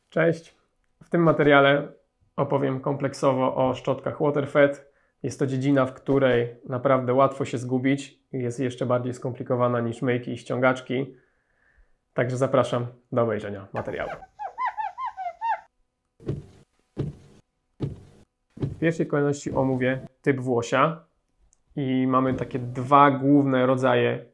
Cześć! W tym materiale opowiem kompleksowo o szczotkach WaterFed. Jest to dziedzina, w której naprawdę łatwo się zgubić i jest jeszcze bardziej skomplikowana niż myjki i ściągaczki. Także zapraszam do obejrzenia materiału. W pierwszej kolejności omówię typ włosia i mamy takie dwa główne rodzaje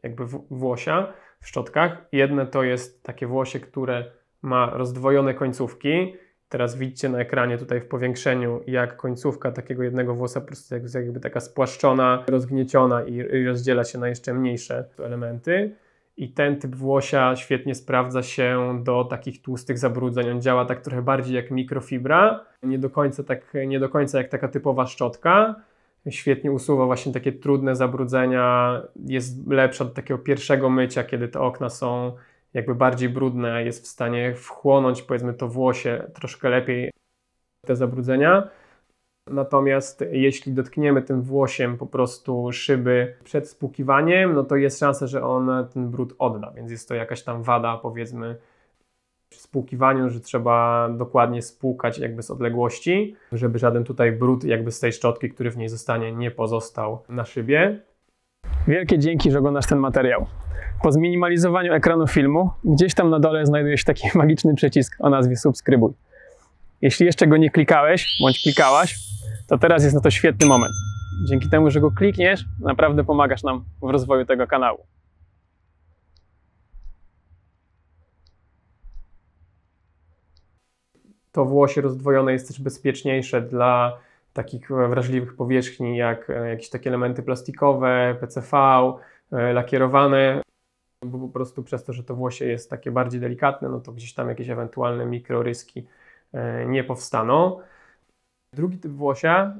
włosia w szczotkach. Jedne to jest takie włosie, które ma rozdwojone końcówki. Teraz widzicie na ekranie tutaj w powiększeniu, jak końcówka takiego jednego włosa po prostu jest jakby taka spłaszczona, rozgnieciona i rozdziela się na jeszcze mniejsze elementy. I ten typ włosia świetnie sprawdza się do takich tłustych zabrudzeń. On działa tak trochę bardziej jak mikrofibra, nie do końca jak taka typowa szczotka. Świetnie usuwa właśnie takie trudne zabrudzenia. Jest lepsza do takiego pierwszego mycia, kiedy te okna są jakby bardziej brudne, jest w stanie wchłonąć, powiedzmy, to włosie troszkę lepiej te zabrudzenia. Natomiast jeśli dotkniemy tym włosiem po prostu szyby przed spłukiwaniem, no to jest szansa, że on ten brud odda, więc jest to jakaś tam wada, powiedzmy, przy spłukiwaniu, że trzeba dokładnie spłukać jakby z odległości, żeby żaden tutaj brud jakby z tej szczotki, który w niej zostanie, nie pozostał na szybie. Wielkie dzięki, że oglądasz ten materiał. Po zminimalizowaniu ekranu filmu, gdzieś tam na dole znajduje się taki magiczny przycisk o nazwie subskrybuj. Jeśli jeszcze go nie klikałeś, bądź klikałaś, to teraz jest na to świetny moment. Dzięki temu, że go klikniesz, naprawdę pomagasz nam w rozwoju tego kanału. To włosie rozdwojone jest też bezpieczniejsze dla takich wrażliwych powierzchni, jak jakieś takie elementy plastikowe, PCV, lakierowane, bo po prostu przez to, że to włosie jest takie bardziej delikatne, no to gdzieś tam jakieś ewentualne mikroryski nie powstaną. Drugi typ włosia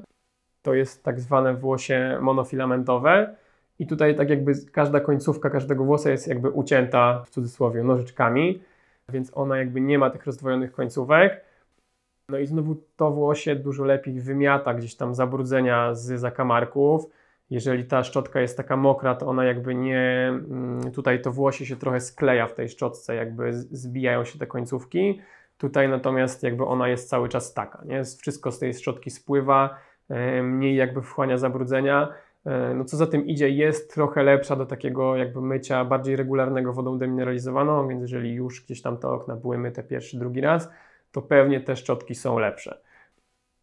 to jest tak zwane włosie monofilamentowe i tutaj tak jakby każda końcówka każdego włosa jest jakby ucięta, w cudzysłowie, nożyczkami, więc ona jakby nie ma tych rozdwojonych końcówek. No i znowu to włosie dużo lepiej wymiata gdzieś tam zabrudzenia z zakamarków. Jeżeli ta szczotka jest taka mokra, to ona jakby nie... Tutaj to włosie się trochę skleja w tej szczotce, jakby zbijają się te końcówki. Tutaj natomiast jakby ona jest cały czas taka, nie? Wszystko z tej szczotki spływa, mniej jakby wchłania zabrudzenia. No co za tym idzie, jest trochę lepsza do takiego jakby mycia bardziej regularnego wodą demineralizowaną, więc jeżeli już gdzieś tam te okna były myte pierwszy, drugi raz, to pewnie te szczotki są lepsze.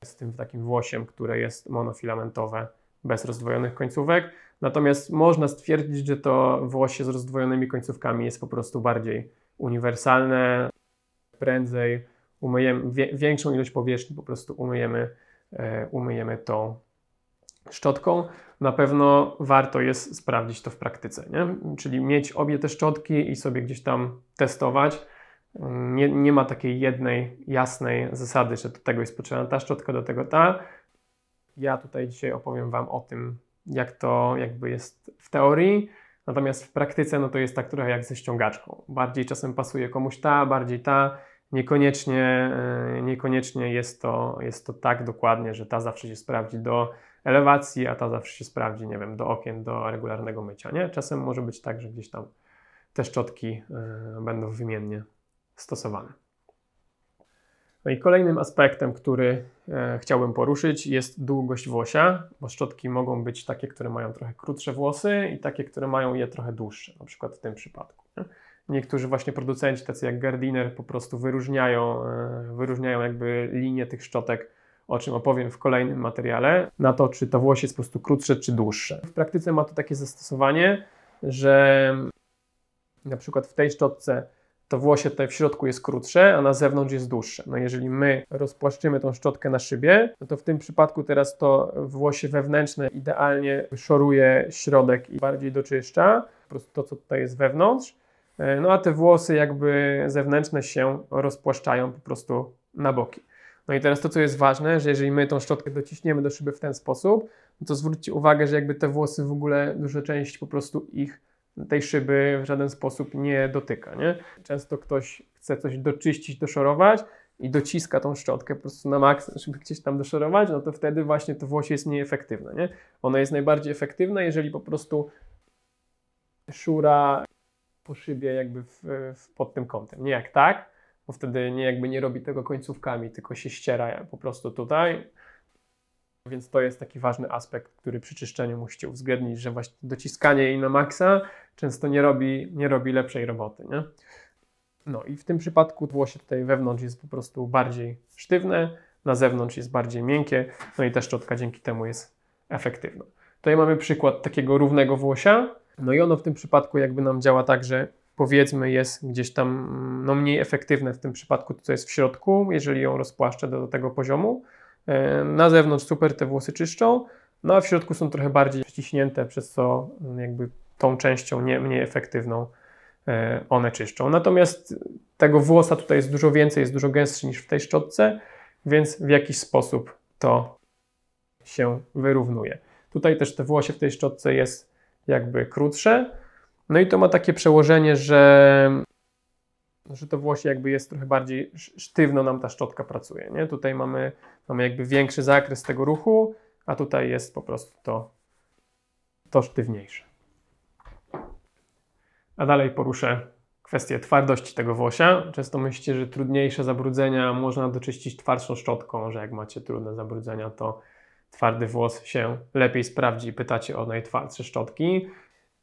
Z tym takim włosiem, które jest monofilamentowe, bez rozdwojonych końcówek. Natomiast można stwierdzić, że to włosie z rozdwojonymi końcówkami jest po prostu bardziej uniwersalne. Prędzej umyjemy, większą ilość powierzchni po prostu umyjemy tą szczotką. Na pewno warto jest sprawdzić to w praktyce, nie? Czyli mieć obie te szczotki i sobie gdzieś tam testować. Nie ma takiej jednej jasnej zasady, że do tego jest potrzebna ta szczotka, do tego ta. Ja tutaj dzisiaj opowiem Wam o tym, jak to jakby jest w teorii, natomiast w praktyce no to jest tak trochę jak ze ściągaczką. Bardziej czasem pasuje komuś ta, bardziej ta. Niekoniecznie jest to tak dokładnie, że ta zawsze się sprawdzi do elewacji, a ta zawsze się sprawdzi, nie wiem, do okien, do regularnego mycia, nie? Czasem może być tak, że gdzieś tam te szczotki będą wymiennie stosowane. No i kolejnym aspektem, który chciałbym poruszyć, jest długość włosia, bo szczotki mogą być takie, które mają trochę krótsze włosy i takie, które mają je trochę dłuższe, na przykład w tym przypadku, nie? Niektórzy właśnie producenci, tacy jak Gardiner, po prostu wyróżniają jakby linię tych szczotek, o czym opowiem w kolejnym materiale, na to, czy to włosie jest po prostu krótsze, czy dłuższe. W praktyce ma to takie zastosowanie, że na przykład w tej szczotce to włosie tutaj w środku jest krótsze, a na zewnątrz jest dłuższe. No jeżeli my rozpłaszczymy tą szczotkę na szybie, no to w tym przypadku teraz to włosie wewnętrzne idealnie szoruje środek i bardziej doczyszcza, po prostu to, co tutaj jest wewnątrz. No a te włosy jakby zewnętrzne się rozpłaszczają po prostu na boki. No i teraz to, co jest ważne, że jeżeli my tą szczotkę dociśniemy do szyby w ten sposób, no to zwróćcie uwagę, że jakby te włosy w ogóle, duża część po prostu tej szyby w żaden sposób nie dotyka, nie? Często ktoś chce coś doczyścić, doszorować i dociska tą szczotkę po prostu na maksa, żeby gdzieś tam doszorować, no to wtedy właśnie to włosie jest nieefektywne, nie? Ono jest najbardziej efektywne, jeżeli po prostu szura po szybie jakby pod tym kątem. Nie jak tak, bo wtedy nie robi tego końcówkami, tylko się ściera po prostu tutaj. Więc to jest taki ważny aspekt, który przy czyszczeniu musicie uwzględnić, że właśnie dociskanie jej na maksa często nie robi lepszej roboty, nie? No i w tym przypadku włosie tutaj wewnątrz jest po prostu bardziej sztywne, na zewnątrz jest bardziej miękkie, no i ta szczotka dzięki temu jest efektywna. Tutaj mamy przykład takiego równego włosia, no i ono w tym przypadku jakby nam działa tak, że powiedzmy jest gdzieś tam no, mniej efektywne w tym przypadku, co jest w środku, jeżeli ją rozpłaszczę do tego poziomu. Na zewnątrz super te włosy czyszczą, no a w środku są trochę bardziej ściśnięte, przez co jakby tą częścią mniej efektywną one czyszczą. Natomiast tego włosa tutaj jest dużo więcej, jest dużo gęstszy niż w tej szczotce, więc w jakiś sposób to się wyrównuje. Tutaj też te włosie w tej szczotce jest jakby krótsze, no i to ma takie przełożenie, że to włosie jakby jest trochę bardziej sztywno nam ta szczotka pracuje, nie? Tutaj mamy jakby większy zakres tego ruchu, a tutaj jest po prostu to sztywniejsze. A dalej poruszę kwestię twardości tego włosia. Często myślicie, że trudniejsze zabrudzenia można doczyścić twardszą szczotką, że jak macie trudne zabrudzenia, to twardy włos się lepiej sprawdzi i pytacie o najtwardsze szczotki.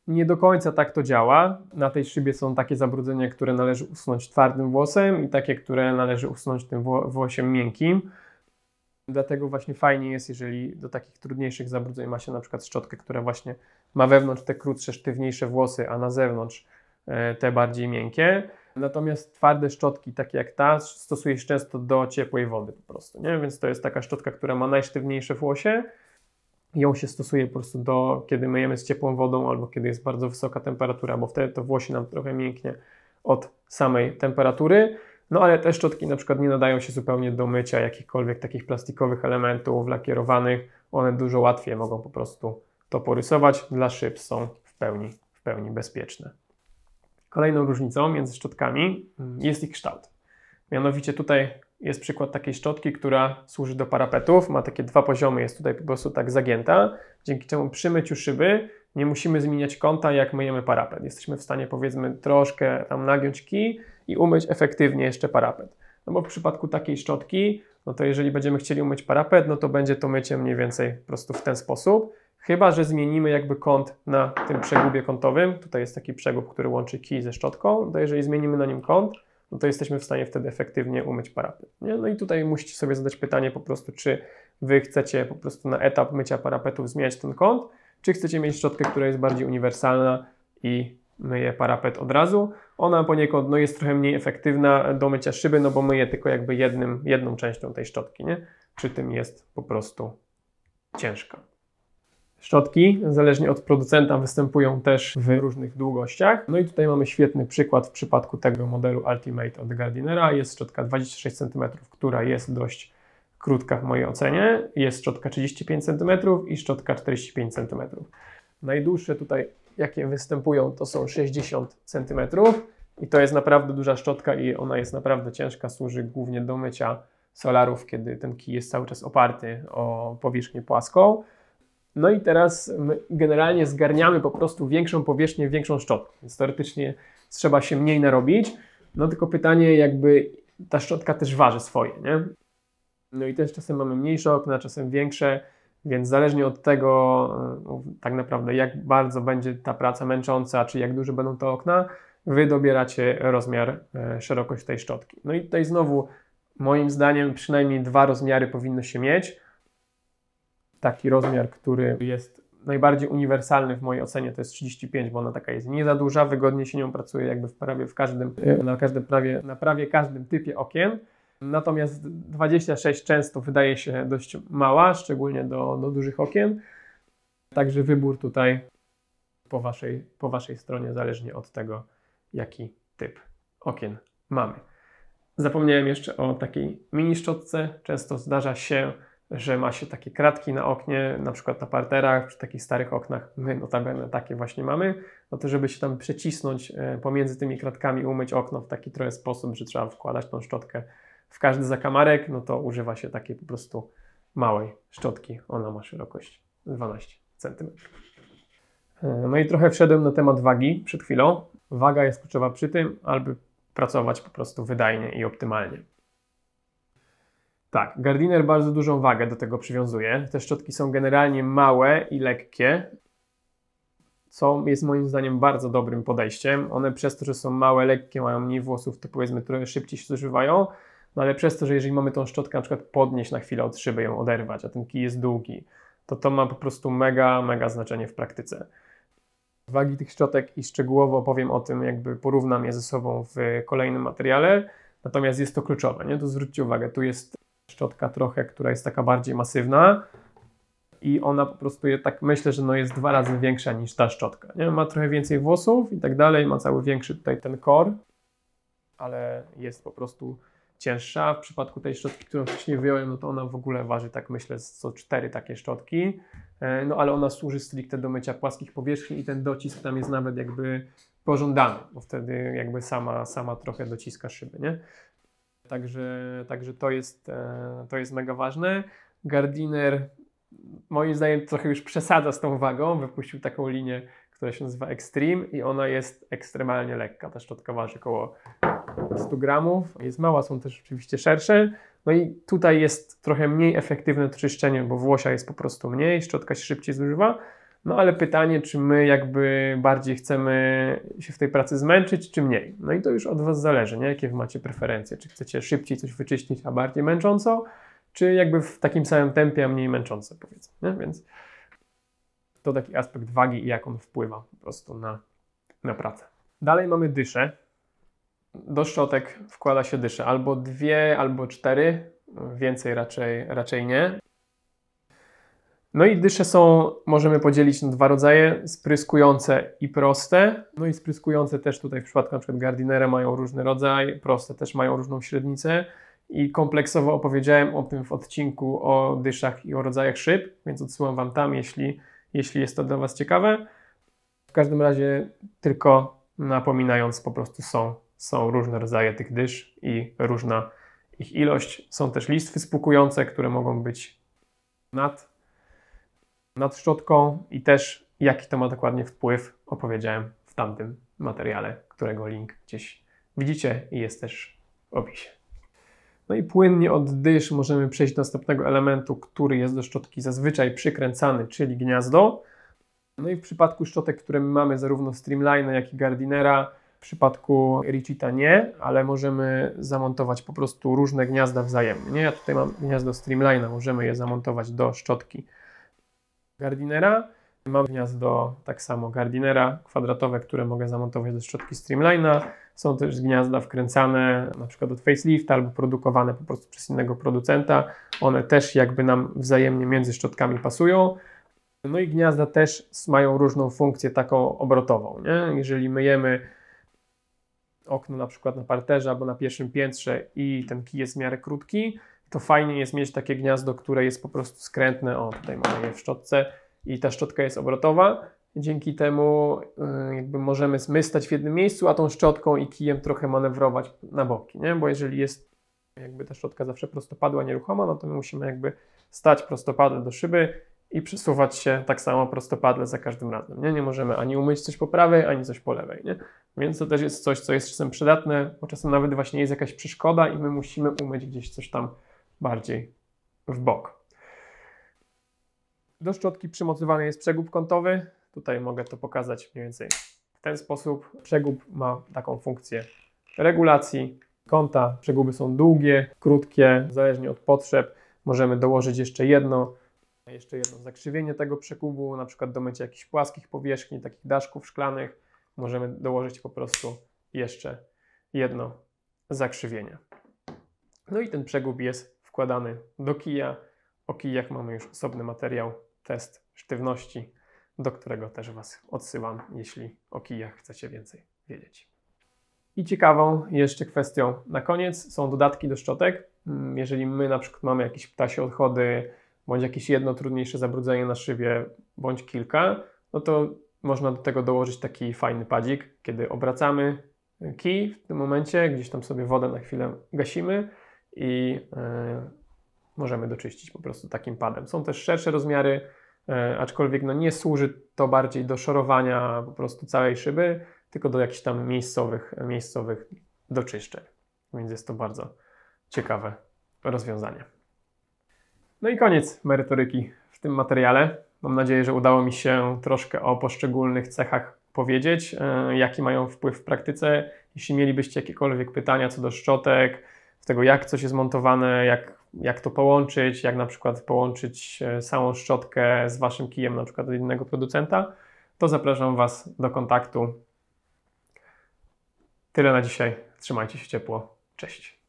Nie do końca tak to działa. Na tej szybie są takie zabrudzenia, które należy usunąć twardym włosem i takie, które należy usunąć tym włosiem miękkim. Dlatego właśnie fajnie jest, jeżeli do takich trudniejszych zabrudzeń ma się na przykład szczotkę, która właśnie ma wewnątrz te krótsze, sztywniejsze włosy, a na zewnątrz te bardziej miękkie. Natomiast twarde szczotki, takie jak ta, stosuje się często do ciepłej wody po prostu, nie? Więc to jest taka szczotka, która ma najsztywniejsze włosie. Ją się stosuje po prostu kiedy myjemy z ciepłą wodą albo kiedy jest bardzo wysoka temperatura, bo wtedy to włosie nam trochę mięknie od samej temperatury. No ale te szczotki na przykład nie nadają się zupełnie do mycia jakichkolwiek takich plastikowych elementów lakierowanych. One dużo łatwiej mogą po prostu to porysować. Dla szyb są w pełni bezpieczne. Kolejną różnicą między szczotkami jest ich kształt. Mianowicie tutaj jest przykład takiej szczotki, która służy do parapetów. Ma takie dwa poziomy, jest tutaj po prostu tak zagięta, dzięki czemu przy myciu szyby nie musimy zmieniać kąta, jak myjemy parapet. Jesteśmy w stanie, powiedzmy, troszkę tam nagiąć kij i umyć efektywnie jeszcze parapet. No bo w przypadku takiej szczotki, no to jeżeli będziemy chcieli umyć parapet, no to będzie to mycie mniej więcej po prostu w ten sposób. Chyba że zmienimy jakby kąt na tym przegubie kątowym. Tutaj jest taki przegub, który łączy kij ze szczotką. To jeżeli zmienimy na nim kąt, no to jesteśmy w stanie wtedy efektywnie umyć parapet, nie? No i tutaj musicie sobie zadać pytanie po prostu, czy Wy chcecie po prostu na etap mycia parapetów zmieniać ten kąt, czy chcecie mieć szczotkę, która jest bardziej uniwersalna i myje parapet od razu. Ona poniekąd no, jest trochę mniej efektywna do mycia szyby, no bo myje tylko jakby jedną częścią tej szczotki, nie? Przy tym jest po prostu ciężka. Szczotki, zależnie od producenta, występują też w różnych długościach. No i tutaj mamy świetny przykład w przypadku tego modelu Ultimate od Gardinera. Jest szczotka 26 cm, która jest dość krótka w mojej ocenie. Jest szczotka 35 cm i szczotka 45 cm. Najdłuższe tutaj, jakie występują, to są 60 cm i to jest naprawdę duża szczotka i ona jest naprawdę ciężka. Służy głównie do mycia solarów, kiedy ten kij jest cały czas oparty o powierzchnię płaską. No i teraz my generalnie zgarniamy po prostu większą powierzchnię, większą szczotkę, więc teoretycznie trzeba się mniej narobić, no tylko pytanie jakby ta szczotka też waży swoje, nie? No i też czasem mamy mniejsze okna, czasem większe, więc zależnie od tego tak naprawdę jak bardzo będzie ta praca męcząca, czy jak duże będą te okna, Wy dobieracie rozmiar, szerokość tej szczotki. No i tutaj znowu moim zdaniem przynajmniej dwa rozmiary powinno się mieć. Taki rozmiar, który jest najbardziej uniwersalny w mojej ocenie, to jest 35, bo ona taka jest nie za duża, wygodnie się nią pracuje jakby na prawie każdym typie okien. Natomiast 26 często wydaje się dość mała, szczególnie do dużych okien. Także wybór tutaj po waszej stronie, zależnie od tego, jaki typ okien mamy. Zapomniałem jeszcze o takiej mini szczotce. Często zdarza się, że ma się takie kratki na oknie, na przykład na parterach, przy takich starych oknach, my notabene takie właśnie mamy, no to żeby się tam przecisnąć pomiędzy tymi kratkami, umyć okno w taki trochę sposób, że trzeba wkładać tą szczotkę w każdy zakamarek, no to używa się takiej po prostu małej szczotki. Ona ma szerokość 12 cm. No i trochę wszedłem na temat wagi przed chwilą. Waga jest kluczowa przy tym, aby pracować po prostu wydajnie i optymalnie. Tak, Gardiner bardzo dużą wagę do tego przywiązuje. Te szczotki są generalnie małe i lekkie, co jest moim zdaniem bardzo dobrym podejściem. One przez to, że są małe, lekkie, mają mniej włosów, to powiedzmy trochę szybciej się zużywają, no ale przez to, że jeżeli mamy tą szczotkę na przykład podnieść na chwilę od szyby, ją oderwać, a ten kij jest długi, to ma po prostu mega, mega znaczenie w praktyce. Wagi tych szczotek i szczegółowo opowiem o tym, jakby porównam je ze sobą w kolejnym materiale, natomiast jest to kluczowe, nie? Tu zwróćcie uwagę, tu jest szczotka trochę, która jest taka bardziej masywna i ona po prostu, tak myślę, że jest 2 razy większa niż ta szczotka, nie? Ma trochę więcej włosów i tak dalej, ma cały większy tutaj ten core, ale jest po prostu cięższa. W przypadku tej szczotki, którą wcześniej wyjąłem, no to ona w ogóle waży, tak myślę, co 4 takie szczotki, no ale ona służy stricte do mycia płaskich powierzchni i ten docisk tam jest nawet jakby pożądany, bo wtedy jakby sama trochę dociska szyby, nie? Także to jest mega ważne. Gardiner moim zdaniem trochę już przesadza z tą wagą, wypuścił taką linię, która się nazywa Extreme i ona jest ekstremalnie lekka. Ta szczotka waży około 100 gramów, jest mała, są też oczywiście szersze. No i tutaj jest trochę mniej efektywne to czyszczenie, bo włosia jest po prostu mniej, szczotka się szybciej zużywa. No ale pytanie, czy my jakby bardziej chcemy się w tej pracy zmęczyć, czy mniej? No i to już od Was zależy, nie? Jakie Wy macie preferencje. Czy chcecie szybciej coś wyczyścić, a bardziej męcząco, czy jakby w takim samym tempie, a mniej męcząco, powiedzmy, nie? Więc to taki aspekt wagi i jak on wpływa po prostu na pracę. Dalej mamy dysze. Do szczotek wkłada się dysze. Albo 2, albo 4. Więcej raczej nie. No i dysze możemy podzielić na 2 rodzaje, spryskujące i proste. No i spryskujące też tutaj w przypadku na przykład Gardinera mają różny rodzaj, proste też mają różną średnicę i kompleksowo opowiedziałem o tym w odcinku o dyszach i o rodzajach szyb, więc odsyłam Wam tam, jeśli jest to dla Was ciekawe. W każdym razie tylko napominając, po prostu są różne rodzaje tych dysz i różna ich ilość. Są też listwy spłukujące, które mogą być nad szczotką i też jaki to ma dokładnie wpływ opowiedziałem w tamtym materiale, którego link gdzieś widzicie i jest też w opisie. No i płynnie od dysz możemy przejść do następnego elementu, który jest do szczotki zazwyczaj przykręcany, czyli gniazdo. No i w przypadku szczotek, które mamy zarówno Streamline'a, jak i Gardinera, w przypadku Richita nie, ale możemy zamontować po prostu różne gniazda wzajemnie. Nie? Ja tutaj mam gniazdo Streamline'a, możemy je zamontować do szczotki Gardinera. Mam gniazdo tak samo Gardinera kwadratowe, które mogę zamontować do szczotki Streamline'a. Są też gniazda wkręcane na przykład od facelifta albo produkowane po prostu przez innego producenta. One też jakby nam wzajemnie między szczotkami pasują. No i gniazda też mają różną funkcję taką obrotową. Nie? Jeżeli myjemy okno na przykład na parterze albo na pierwszym piętrze i ten kij jest w miarę krótki, to fajnie jest mieć takie gniazdo, które jest po prostu skrętne. O, tutaj mamy je w szczotce i ta szczotka jest obrotowa. Dzięki temu jakby możemy my stać w jednym miejscu, a tą szczotką i kijem trochę manewrować na boki, nie? Bo jeżeli jest jakby ta szczotka zawsze prostopadła, nieruchoma, no to my musimy jakby stać prostopadle do szyby i przesuwać się tak samo prostopadle za każdym razem, nie? Nie możemy ani umyć coś po prawej, ani coś po lewej, nie? Więc to też jest coś, co jest czasem przydatne, bo czasem nawet właśnie jest jakaś przeszkoda i my musimy umyć gdzieś coś tam bardziej w bok. Do szczotki przymocowany jest przegub kątowy. Tutaj mogę to pokazać mniej więcej w ten sposób. Przegub ma taką funkcję regulacji kąta. Przeguby są długie, krótkie, zależnie od potrzeb. Możemy dołożyć jeszcze jedno zakrzywienie tego przegubu, na przykład do mycia jakichś płaskich powierzchni, takich daszków szklanych. Możemy dołożyć po prostu jeszcze jedno zakrzywienie. No i ten przegub jest wkładany do kija. O kijach mamy już osobny materiał, test sztywności, do którego też Was odsyłam, jeśli o kijach chcecie więcej wiedzieć. I ciekawą jeszcze kwestią na koniec są dodatki do szczotek. Jeżeli my na przykład mamy jakieś ptasie odchody, bądź jakieś jedno trudniejsze zabrudzenie na szybie, bądź kilka, no to można do tego dołożyć taki fajny padzik, kiedy obracamy kij w tym momencie, gdzieś tam sobie wodę na chwilę gasimy i możemy doczyścić po prostu takim padem. Są też szersze rozmiary, aczkolwiek no nie służy to bardziej do szorowania po prostu całej szyby, tylko do jakichś tam miejscowych do czyszczeń. Więc jest to bardzo ciekawe rozwiązanie. No i koniec merytoryki w tym materiale. Mam nadzieję, że udało mi się troszkę o poszczególnych cechach powiedzieć, jaki mają wpływ w praktyce. Jeśli mielibyście jakiekolwiek pytania co do szczotek, z tego jak coś jest montowane, jak to połączyć, jak na przykład połączyć samą szczotkę z Waszym kijem, na przykład od innego producenta, to zapraszam Was do kontaktu. Tyle na dzisiaj. Trzymajcie się ciepło. Cześć.